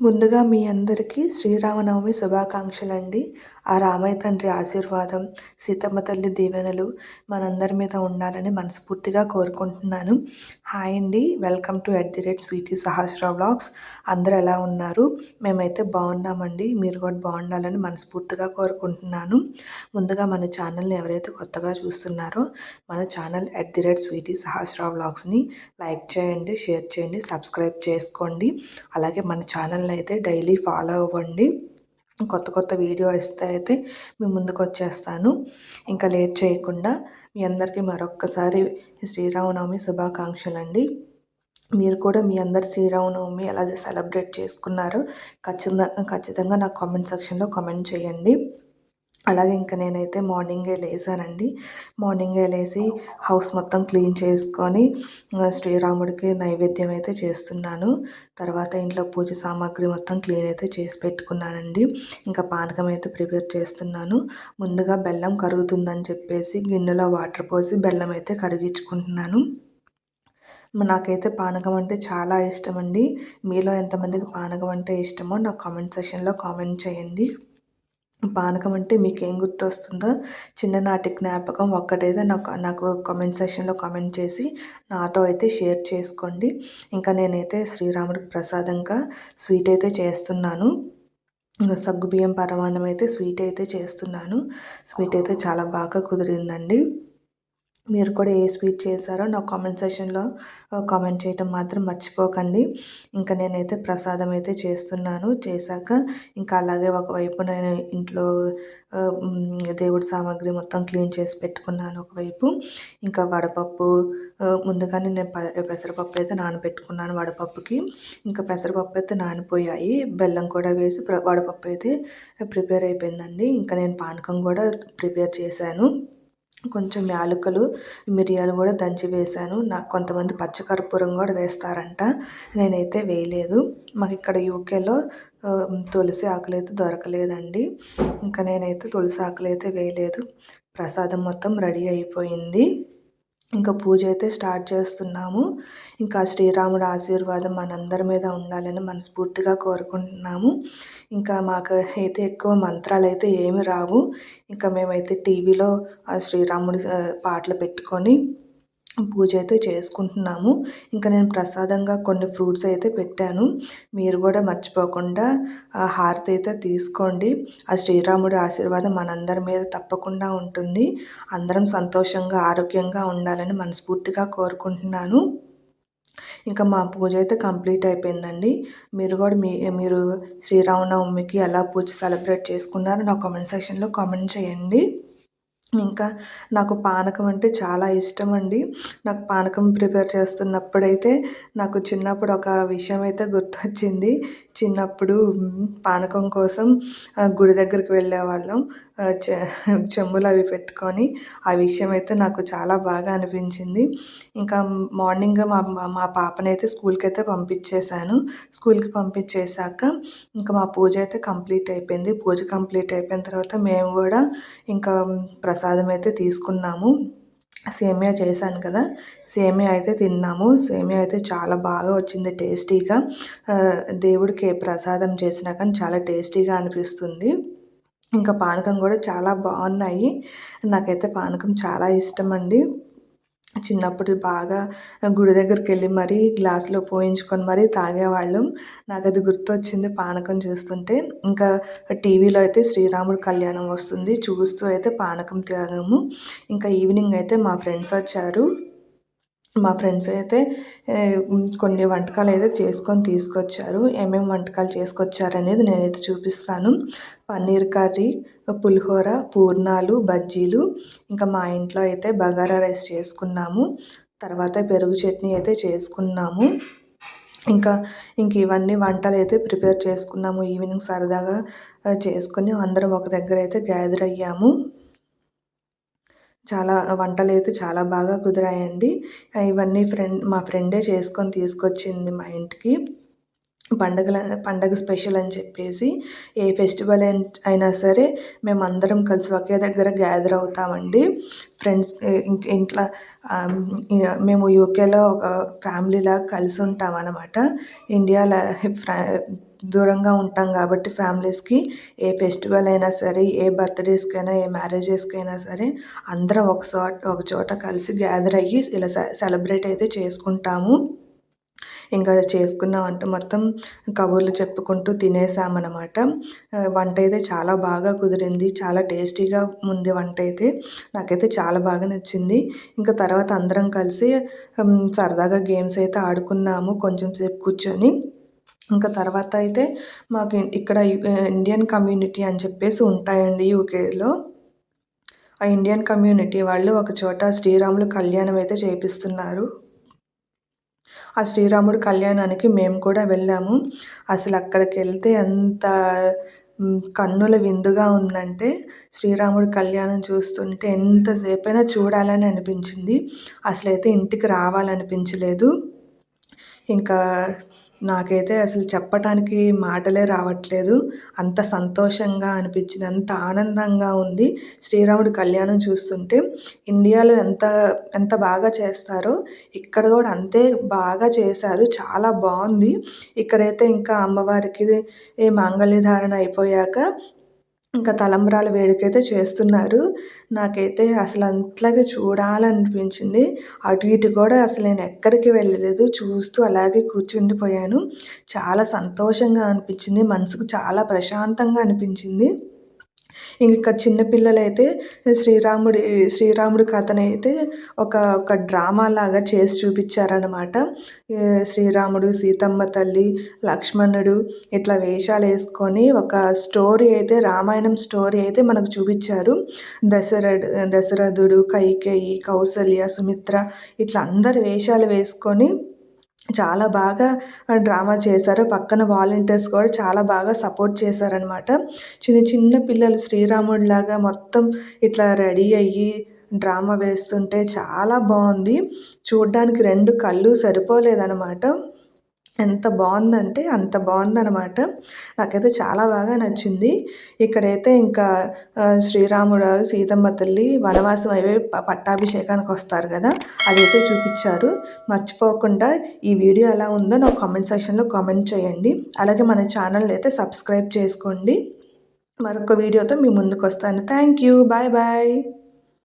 ముందుగా మీ అందరికీ శ్రీరామనవమి శుభాకాంక్షలండి. ఆ రామయ్య తండ్రి ఆశీర్వాదం, సీతమ్మ తల్లి దీవెనలు మనందరి మీద ఉండాలని మనస్ఫూర్తిగా కోరుకుంటున్నాను. హాయ్ అండి. Welcome to @Sweety Sahasra vlogs. అందరూ ఎలా ఉన్నారు? మేమైతే బాగున్నామండి. మీరు కూడా బాగుండాలని మనస్ఫూర్తిగా కోరుకుంటున్నాను. ముందుగా మన ఛానల్ని ఎవరైతే కొత్తగా చూస్తున్నారో మన ఛానల్ @స్వీటీ సహస్ర వ్లాగ్స్ని లైక్ చేయండి, షేర్ చేయండి, సబ్స్క్రైబ్ చేసుకోండి. అలాగే మన ఛానల్ని అయితే డైలీ ఫాలో అవ్వండి. కొత్త కొత్త వీడియో అయితే మీ ముందుకు వచ్చేస్తాను. ఇంకా లేట్ చేయకుండా మీ అందరికీ మరొక్కసారి శ్రీరామనవమి శుభాకాంక్షలండి. మీరు కూడా మీ అందరు శ్రీరామనవమి ఎలా సెలబ్రేట్ చేసుకున్నారో ఖచ్చితంగా నాకు కామెంట్ సెక్షన్లో కామెంట్ చేయండి. అలాగే ఇంకా నేనైతే మార్నింగే లేసానండి. మార్నింగే లేసి హౌస్ మొత్తం క్లీన్ చేసుకొని శ్రీరాముడికి నైవేద్యం అయితే చేస్తున్నాను. తర్వాత ఇంట్లో పూజ సామాగ్రి మొత్తం క్లీన్ అయితే చేసి పెట్టుకున్నానండి. ఇంకా పానకం అయితే ప్రిపేర్ చేస్తున్నాను. ముందుగా బెల్లం కరుగుతుందని చెప్పేసి గిన్నెలో వాటర్ పోసి బెల్లం అయితే కరిగించుకుంటున్నాను. నాకైతే పానకం అంటే చాలా ఇష్టం అండి. మీలో ఎంతమందికి పానకం అంటే ఇష్టమో నాకు కామెంట్ సెక్షన్లో కామెంట్ చేయండి. పానకం అంటే మీకేం గుర్తొస్తుందో చిన్ననాటి జ్ఞాపకం ఒక్కటైతే నాకు కామెంట్ సెక్షన్లో కామెంట్ చేసి నాతో అయితే షేర్ చేసుకోండి. ఇంకా నేనైతే శ్రీరాముడికి ప్రసాదంగా స్వీట్ అయితే చేస్తున్నాను. సగ్గుబియ్యం పరమాన్నం అయితే స్వీట్ అయితే చేస్తున్నాను. స్వీట్ అయితే చాలా బాగా కుదిరిందండి. మీరు కూడా ఏ స్వీట్ చేశారో నాకు కామెంట్ సెక్షన్లో కామెంట్ చేయటం మాత్రం మర్చిపోకండి. ఇంకా నేనైతే ప్రసాదం అయితే చేస్తున్నాను. చేశాక ఇంకా అలాగే ఒకవైపు నేను ఇంట్లో దేవుడి సామాగ్రి మొత్తం క్లీన్ చేసి పెట్టుకున్నాను ఒకవైపు. ఇంకా వడపప్పు ముందుగానే నేను పెసరపప్పు అయితే నానబెట్టుకున్నాను వడపప్పుకి. ఇంకా పెసరపప్పు అయితే నానిపోయాయి. బెల్లం కూడా వేసి వడపప్పు అయితే ప్రిపేర్ అయిపోయిందండి. ఇంకా నేను పానకం కూడా ప్రిపేర్ చేశాను. కొంచెం యాలకులు, మిరియాలు కూడా దంచి వేశాను. నాకు కొంతమంది పచ్చకర్పూరం కూడా వేస్తారంట. నేనైతే వేయలేదు. మాకు ఇక్కడ యూకేలో తులసి ఆకులు అయితే దొరకలేదండి. ఇంకా నేనైతే తులసి ఆకులు అయితే వేయలేదు. ప్రసాదం మొత్తం రెడీ అయిపోయింది. ఇంకా పూజ అయితే స్టార్ట్ చేస్తున్నాము. ఇంకా శ్రీరాముడి ఆశీర్వాదం మనందరి మీద ఉండాలని మనస్ఫూర్తిగా కోరుకుంటున్నాము. ఇంకా మాకు అయితే ఎక్కువ మంత్రాలు అయితే ఏమి రావు. ఇంకా మేమైతే టీవీలో ఆ శ్రీరాముడి పాటలు పెట్టుకొని పూజ అయితే చేసుకుంటున్నాము. ఇంకా నేను ప్రసాదంగా కొన్ని ఫ్రూట్స్ అయితే పెట్టాను. మీరు కూడా మర్చిపోకుండా హారతి అయితే తీసుకోండి. ఆ శ్రీరాముడి ఆశీర్వాదం మనందరి మీద తప్పకుండా ఉంటుంది. అందరం సంతోషంగా ఆరోగ్యంగా ఉండాలని మనస్ఫూర్తిగా కోరుకుంటున్నాను. ఇంకా మా పూజ అయితే కంప్లీట్ అయిపోయిందండి. మీరు కూడా మీరు శ్రీరామనవమికి ఎలా పూజ సెలబ్రేట్ చేసుకున్నారో నా కామెంట్ సెక్షన్లో కామెంట్ చేయండి. ఇంకా నాకు పానకం అంటే చాలా ఇష్టం అండి. నాకు పానకం ప్రిపేర్ చేస్తున్నప్పుడైతే నాకు చిన్నప్పుడు ఒక విషయం అయితే గుర్తొచ్చింది. చిన్నప్పుడు పానకం కోసం గుడి దగ్గరికి వెళ్ళేవాళ్ళం. చెంబులు అవి పెట్టుకొని ఆ విషయం అయితే నాకు చాలా బాగా అనిపించింది. ఇంకా మార్నింగ్ మా పాపనైతే స్కూల్కి అయితే పంపించేశాను. స్కూల్కి పంపించేశాక ఇంకా మా పూజ అయితే కంప్లీట్ అయిపోయింది. పూజ కంప్లీట్ అయిపోయిన తర్వాత మేము కూడా ఇంకా ప్రసాదం అయితే తీసుకున్నాము. సేమియా చేశాను కదా, సేమియా అయితే తిన్నాము. సేమియా అయితే చాలా బాగా వచ్చింది టేస్టీగా. దేవుడికి ప్రసాదం చేసినా కానీ చాలా టేస్టీగా అనిపిస్తుంది. ఇంకా పానకం కూడా చాలా బాగున్నాయి. నాకైతే పానకం చాలా ఇష్టం అండి. చిన్నప్పుడు బాగా గుడి దగ్గరికి వెళ్ళి మరీ గ్లాసులో పోయించుకొని మరీ తాగేవాళ్ళం. నాకు అది గుర్తొచ్చింది పానకం చూస్తుంటే. ఇంకా టీవీలో అయితే శ్రీరాముడి కళ్యాణం వస్తుంది. చూస్తూ అయితే పానకం తాగాము. ఇంకా ఈవినింగ్ అయితే మా ఫ్రెండ్స్ వచ్చారు. మా ఫ్రెండ్స్ అయితే కొన్ని వంటకాలు అయితే చేసుకొని తీసుకొచ్చారు. ఏమేమి వంటకాలు చేసుకొచ్చారనేది నేనైతే చూపిస్తాను. పన్నీర్ కర్రీ, పులిహోర, పూర్ణాలు, బజ్జీలు, ఇంకా మా ఇంట్లో అయితే బగారా రైస్ చేసుకున్నాము. తర్వాత పెరుగు చట్నీ అయితే చేసుకున్నాము. ఇంకా ఇవన్నీ వంటలు అయితే ప్రిపేర్ చేసుకున్నాము. ఈవినింగ్ సరదాగా చేసుకుని అందరం ఒక దగ్గర అయితే గ్యాదర్ అయ్యాము. చాలా వంటలు అయితే చాలా బాగా కుదిరాయండి. ఇవన్నీ మా ఫ్రెండే చేసుకొని తీసుకొచ్చింది మా ఇంటికి. పండగ స్పెషల్ అని చెప్పేసి ఏ ఫెస్టివల్ అయినా సరే మేమందరం కలిసి ఒకే దగ్గర గ్యాదర్ అవుతామండి. ఫ్రెండ్స్ ఇంట్లో మేము యూకేలో ఒక ఫ్యామిలీలాగా కలిసి ఉంటామన్నమాట. ఇండియాలో దూరంగా ఉంటాం కాబట్టి ఫ్యామిలీస్కి ఏ ఫెస్టివల్ అయినా సరే, ఏ బర్త్డేస్కైనా, ఏ మ్యారేజెస్కైనా సరే అందరం ఒక చోట కలిసి గ్యాదర్ అయ్యి ఇలా సెలబ్రేట్ అయితే చేసుకుంటాము. ఇంకా చేసుకున్నామంటే మొత్తం కబుర్లు చెప్పుకుంటూ తినేసామన్నమాట. వంట అయితే చాలా బాగా కుదిరింది. చాలా టేస్టీగా ఉంది వంట అయితే. నాకైతే చాలా బాగా నచ్చింది. ఇంకా తర్వాత అందరం కలిసి సరదాగా గేమ్స్ అయితే ఆడుకున్నాము కొంచెం సేపు కూర్చొని. ఇంకా తర్వాత అయితే మాకు ఇక్కడ ఇండియన్ కమ్యూనిటీ అని చెప్పేసి ఉంటాయండి యూకేలో. ఆ ఇండియన్ కమ్యూనిటీ వాళ్ళు ఒక చోట శ్రీరాములు కళ్యాణం అయితే చేపిస్తున్నారు. ఆ శ్రీరాముడి కళ్యాణానికి మేము కూడా వెళ్ళాము. అసలు అక్కడికి వెళ్తే ఎంత కన్నుల విందుగా ఉందంటే శ్రీరాముడి కళ్యాణం చూస్తుంటే ఎంతసేపైనా చూడాలని అనిపించింది. అసలైతే ఇంటికి రావాలనిపించలేదు. ఇంకా నాకైతే అసలు చెప్పటానికి మాటలే రావట్లేదు. అంత సంతోషంగా అనిపించింది. అంత ఆనందంగా ఉంది శ్రీరాముడి కళ్యాణం చూస్తుంటే. ఇండియాలో ఎంత బాగా చేస్తారో ఇక్కడ కూడా అంతే బాగా చేశారు. చాలా బాగుంది. ఇక్కడైతే ఇంకా అమ్మవారికి మాంగళ్య ధారణ అయిపోయాక ఇంకా తలంబ్రాల వేడుకైతే చేస్తున్నారు. నాకైతే అసలు అంతలాగే చూడాలనిపించింది. అటు ఇటు కూడా అసలు నేను ఎక్కడికి వెళ్ళలేదు. చూస్తూ అలాగే కూర్చుండిపోయాను. చాలా సంతోషంగా అనిపించింది. మనసుకు చాలా ప్రశాంతంగా అనిపించింది. ఇంక ఇక్కడ చిన్నపిల్లలైతే శ్రీరాముడి కథనైతే ఒక డ్రామా లాగా చేసి చూపించారనమాట. శ్రీరాముడు, సీతమ్మ తల్లి, లక్ష్మణుడు ఇట్లా వేషాలు వేసుకొని ఒక స్టోరీ అయితే రామాయణం స్టోరీ అయితే మనకు చూపించారు. దశరథుడు, కైకేయి, కౌసల్య, సుమిత్ర ఇట్లా అందరు వేషాలు వేసుకొని చాలా బాగా డ్రామా చేశారు. పక్కన వాలంటీర్స్ కూడా చాలా బాగా సపోర్ట్ చేశారనమాట. చిన్న చిన్న పిల్లలు శ్రీరాముడిలాగా మొత్తం ఇట్లా రెడీ అయ్యి డ్రామా వేస్తుంటే చాలా బాగుంది. చూడ్డానికి 2 కళ్ళు సరిపోలేదనమాట. ఎంత బాగుందంటే అంత బాగుందనమాట. నాకైతే చాలా బాగా నచ్చింది. ఇక్కడైతే ఇంకా శ్రీరాముడు, సీతమ్మ తల్లి వనవాసం అయిపోయి పట్టాభిషేకానికి వస్తారు కదా, అదైతే చూపించారు. మర్చిపోకుండా ఈ వీడియో ఎలా ఉందో నాకు కామెంట్ సెక్షన్లో కామెంట్ చేయండి. అలాగే మన ఛానల్ అయితే సబ్స్క్రైబ్ చేసుకోండి. మరొక వీడియోతో మీ ముందుకు వస్తాను. Thank you. Bye bye.